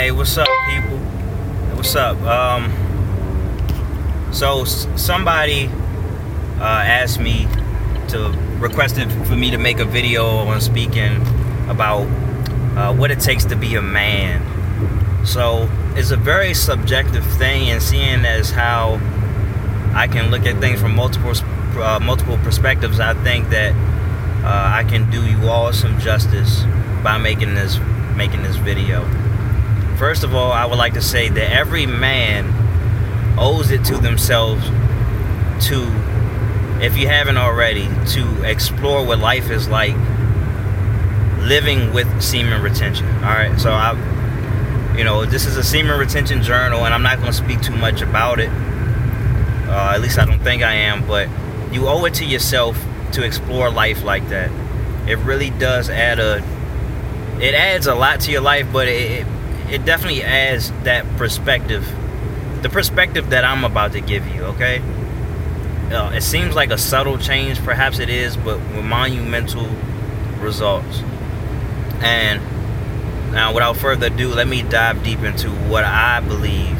Hey, what's up, people? What's up? So somebody asked me to requested for me to make a video on speaking about what it takes to be a man. So it's a very subjective thing, and seeing as how I can look at things from multiple perspectives, I think that I can do you all some justice by making this video. First of all, I would like to say that every man owes it to themselves to, if you haven't already, to explore what life is like living with semen retention. Alright, so this is a semen retention journal, and I'm not going to speak too much about it. At least I don't think I am, but you owe it to yourself to explore life like that. It really does it adds a lot to your life, but it definitely adds that perspective, the perspective that I'm about to give you, okay? It seems like a subtle change, perhaps it is, but with monumental results. And now, without further ado, let me dive deep into what I believe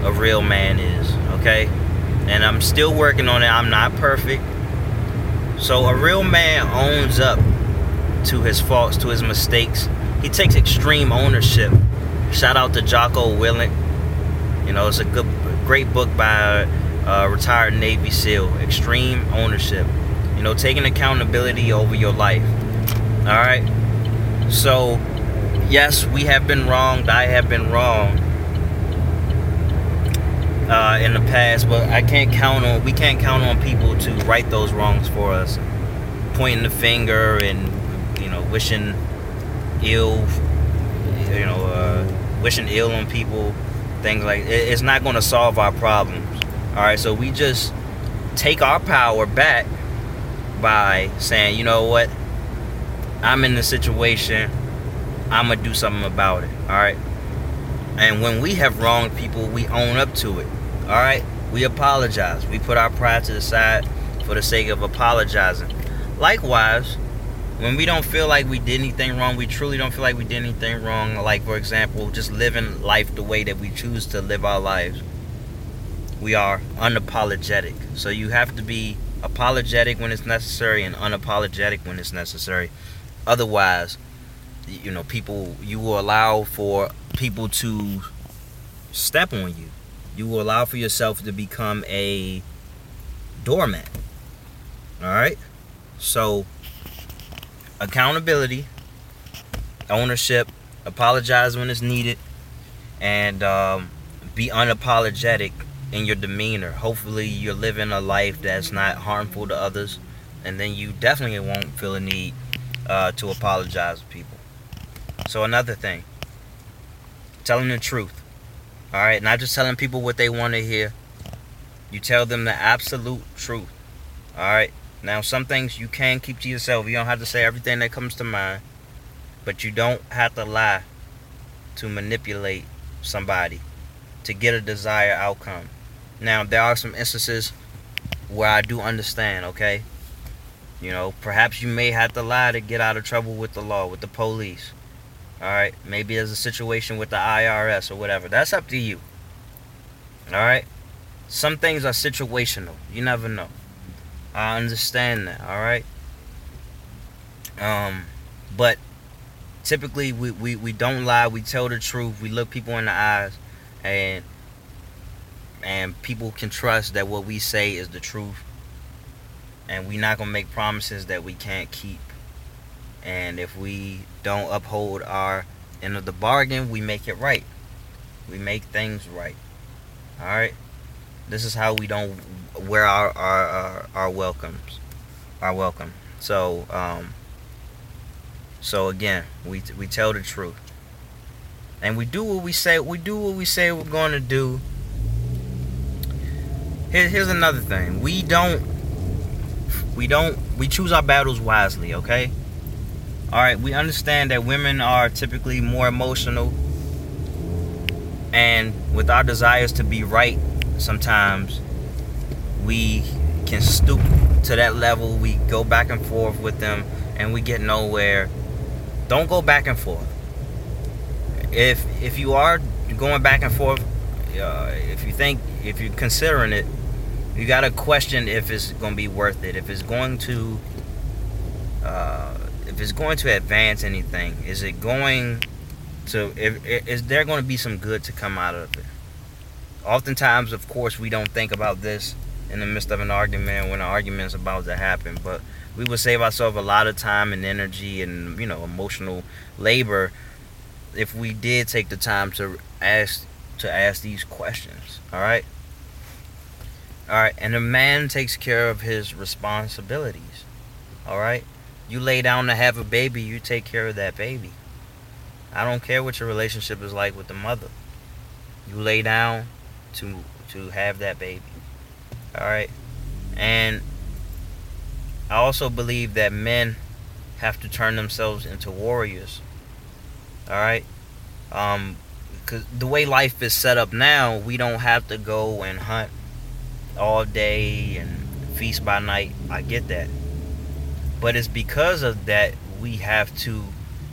a real man is, okay? And I'm still working on it. I'm not perfect. So a real man owns up to his faults, to his mistakes. He takes extreme ownership. Shout out to Jocko Willink. It's a great book by a retired Navy SEAL. Extreme ownership. Taking accountability over your life. Alright? So, yes, we have been wronged. I have been wrong in the past, but we can't count on people to right those wrongs for us. Pointing the finger and, wishing ill, wishing ill on people, things like it's not going to solve our problems. Alright, so we just take our power back by saying, you know what, I'm in this situation, I'm going to do something about it. Alright, and when we have wronged people, we own up to it. Alright, we apologize. We put our pride to the side for the sake of apologizing. Likewise, when we don't feel like we did anything wrong, we truly don't feel like we did anything wrong, like, for example, just living life the way that we choose to live our lives, we are unapologetic. So you have to be apologetic when it's necessary and unapologetic when it's necessary. Otherwise, you will allow for people to step on you. You will allow for yourself to become a doormat. Alright? So, accountability, ownership, apologize when it's needed, and be unapologetic in your demeanor. Hopefully you're living a life that's not harmful to others, and then you definitely won't feel a need to apologize to people. So another thing, telling the truth. Alright, not just telling people what they want to hear. You tell them the absolute truth. Alright, now some things you can keep to yourself. You don't have to say everything that comes to mind, but you don't have to lie to manipulate somebody to get a desired outcome. Now, there are some instances where I do understand, okay? Perhaps you may have to lie to get out of trouble with the law, with the police. Alright, maybe there's a situation with the IRS or whatever. That's up to you. Alright? Some things are situational. You never know. I understand that, alright? But typically we don't lie, we tell the truth, we look people in the eyes, and people can trust that what we say is the truth. And we're not gonna make promises that we can't keep. And if we don't uphold our end of the bargain, we make it right. We make things right. Alright? This is how we don't wear our welcomes. Our welcome. So again, we tell the truth. And we do what we say we're gonna do. Here's another thing. We choose our battles wisely, okay? Alright, we understand that women are typically more emotional, and with our desires to be right, sometimes we can stoop to that level. We go back and forth with them and we get nowhere. Don't go back and forth. if you are going back and forth, if you're considering it, you gotta question if it's gonna be worth it. If it's going to advance anything, is there going to be some good to come out of it? Oftentimes, of course, we don't think about this in the midst of an argument when an argument is about to happen, but we would save ourselves a lot of time and energy and emotional labor if we did take the time to ask these questions. All right, and a man takes care of his responsibilities. All right, you lay down to have a baby, you take care of that baby. I don't care what your relationship is like with the mother. You lay down to have that baby. All right, and I also believe that men have to turn themselves into warriors. All right, because the way life is set up now, we don't have to go and hunt all day and feast by night. I get that, but it's because of that we have to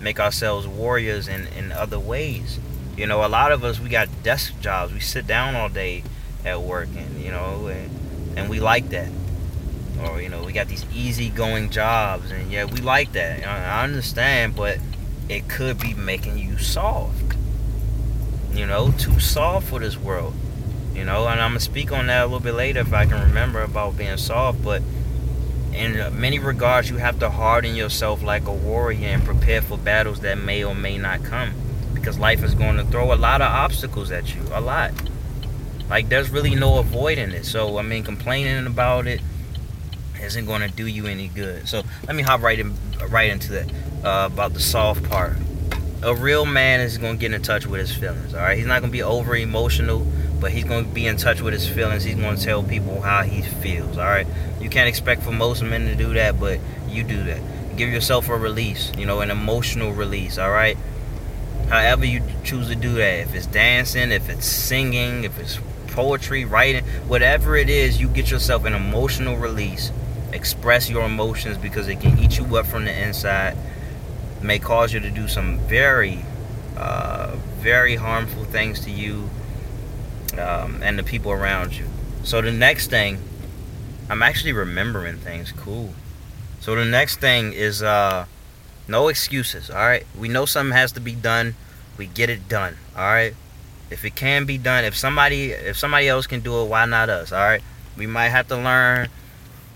make ourselves warriors in other ways. A lot of us, we got desk jobs. We sit down all day at work, and we like that. Or we got these easygoing jobs, and yeah, we like that. I understand, but it could be making you soft. Too soft for this world. And I'm gonna speak on that a little bit later if I can remember about being soft. But in many regards, you have to harden yourself like a warrior and prepare for battles that may or may not come, because life is going to throw a lot of obstacles at you. A lot. Like, there's really no avoiding it. So complaining about it isn't going to do you any good. So let me hop right into that, about the soft part. A real man is going to get in touch with his feelings. All right, he's not going to be over emotional, but he's going to be in touch with his feelings. He's going to tell people how he feels. All right, you can't expect for most men to do that, but you do that. Give yourself a release, an emotional release. All right, however you choose to do that. If it's dancing, if it's singing, if it's poetry, writing, whatever it is, you get yourself an emotional release. Express your emotions, because it can eat you up from the inside. It may cause you to do some very, very harmful things to you and the people around you. So the next thing, I'm actually remembering things. Cool. So the next thing is no excuses. All right, we know something has to be done. We get it done. All right. If it can be done, if somebody else can do it, why not us? All right. We might have to learn.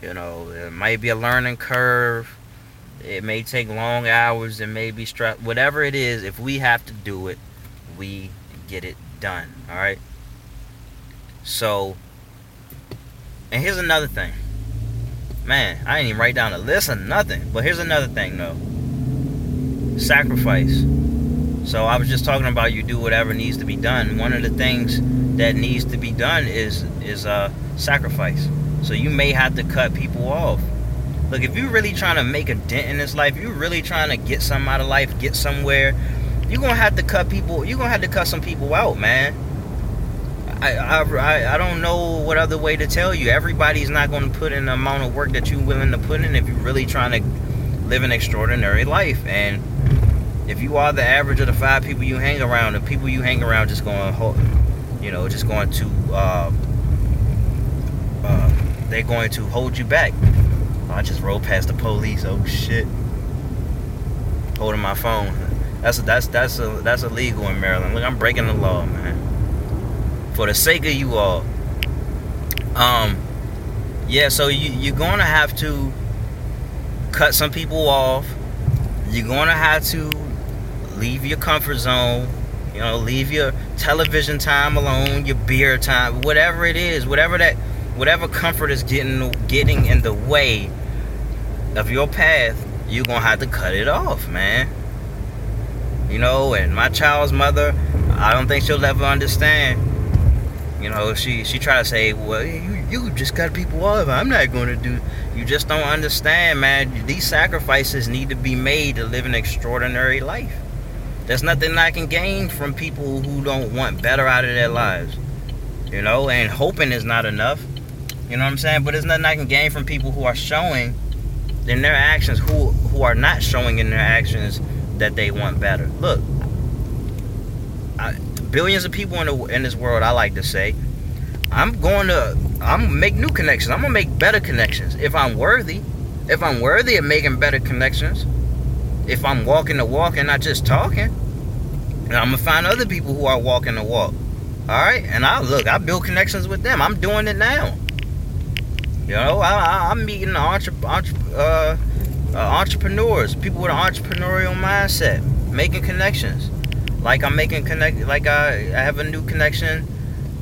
It might be a learning curve. It may take long hours. It may be stress. Whatever it is, if we have to do it, we get it done. All right. So, and here's another thing. Man, I didn't even write down a list or nothing. But here's another thing, though. Sacrifice. So I was just talking about you do whatever needs to be done. One of the things that needs to be done is sacrifice. So you may have to cut people off. Look, if you're really trying to make a dent in this life, you're really trying to get something out of life, get somewhere, you're gonna have to cut people. You're gonna have to cut some people out, man. I don't know what other way to tell you. Everybody's not going to put in the amount of work that you're willing to put in if you're really trying to live an extraordinary life. And if you are the average of the 5 people you hang around, the people you hang around just going to they're going to hold you back. Oh, I just rolled past the police. Oh shit! Holding my phone. That's illegal in Maryland. Look, I'm breaking the law, man. For the sake of you all. Yeah. So you're gonna have to cut some people off. You're gonna have to leave your comfort zone. Leave your television time alone, your beer time, whatever it is, whatever comfort is getting in the way of your path, you're gonna have to cut it off, man. And my child's mother, I don't think she'll ever understand. She try to say, well, you just cut people off. I'm not gonna do. You just don't understand, man. These sacrifices need to be made to live an extraordinary life. There's nothing I can gain from people who don't want better out of their lives. And hoping is not enough. You know what I'm saying? But there's nothing I can gain from people who are showing in their actions, who are not showing in their actions that they want better. Look, billions of people in this world, I like to say, I'm gonna make new connections. I'm gonna make better connections if I'm worthy. If I'm worthy of making better connections, if I'm walking the walk and not just talking, and I'm gonna find other people who are walking the walk. All right, and I build connections with them. I'm doing it now. You know, I'm meeting entrepreneurs, people with an entrepreneurial mindset, making connections. Like I have a new connection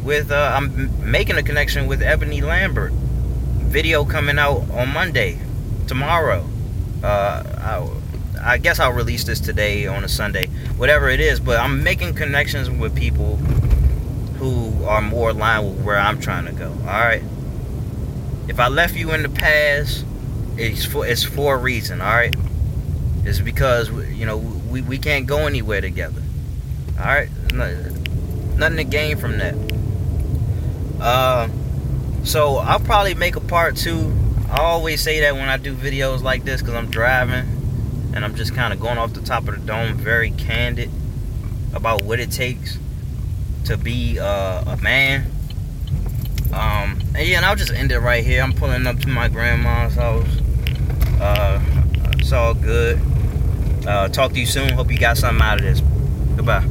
with. I'm making a connection with Ebony Lambert. Video coming out on Monday, tomorrow. I guess I'll release this today on a Sunday, whatever it is. But I'm making connections with people who are more aligned with where I'm trying to go. All right. If I left you in the past, it's for a reason. All right. It's because we can't go anywhere together. All right. Nothing to gain from that. So I'll probably make a part 2. I always say that when I do videos like this because I'm driving and I'm just kind of going off the top of the dome, very candid about what it takes to be a man. And I'll just end it right here. I'm pulling up to my grandma's house. It's all good. Talk to you soon. Hope you got something out of this. Goodbye.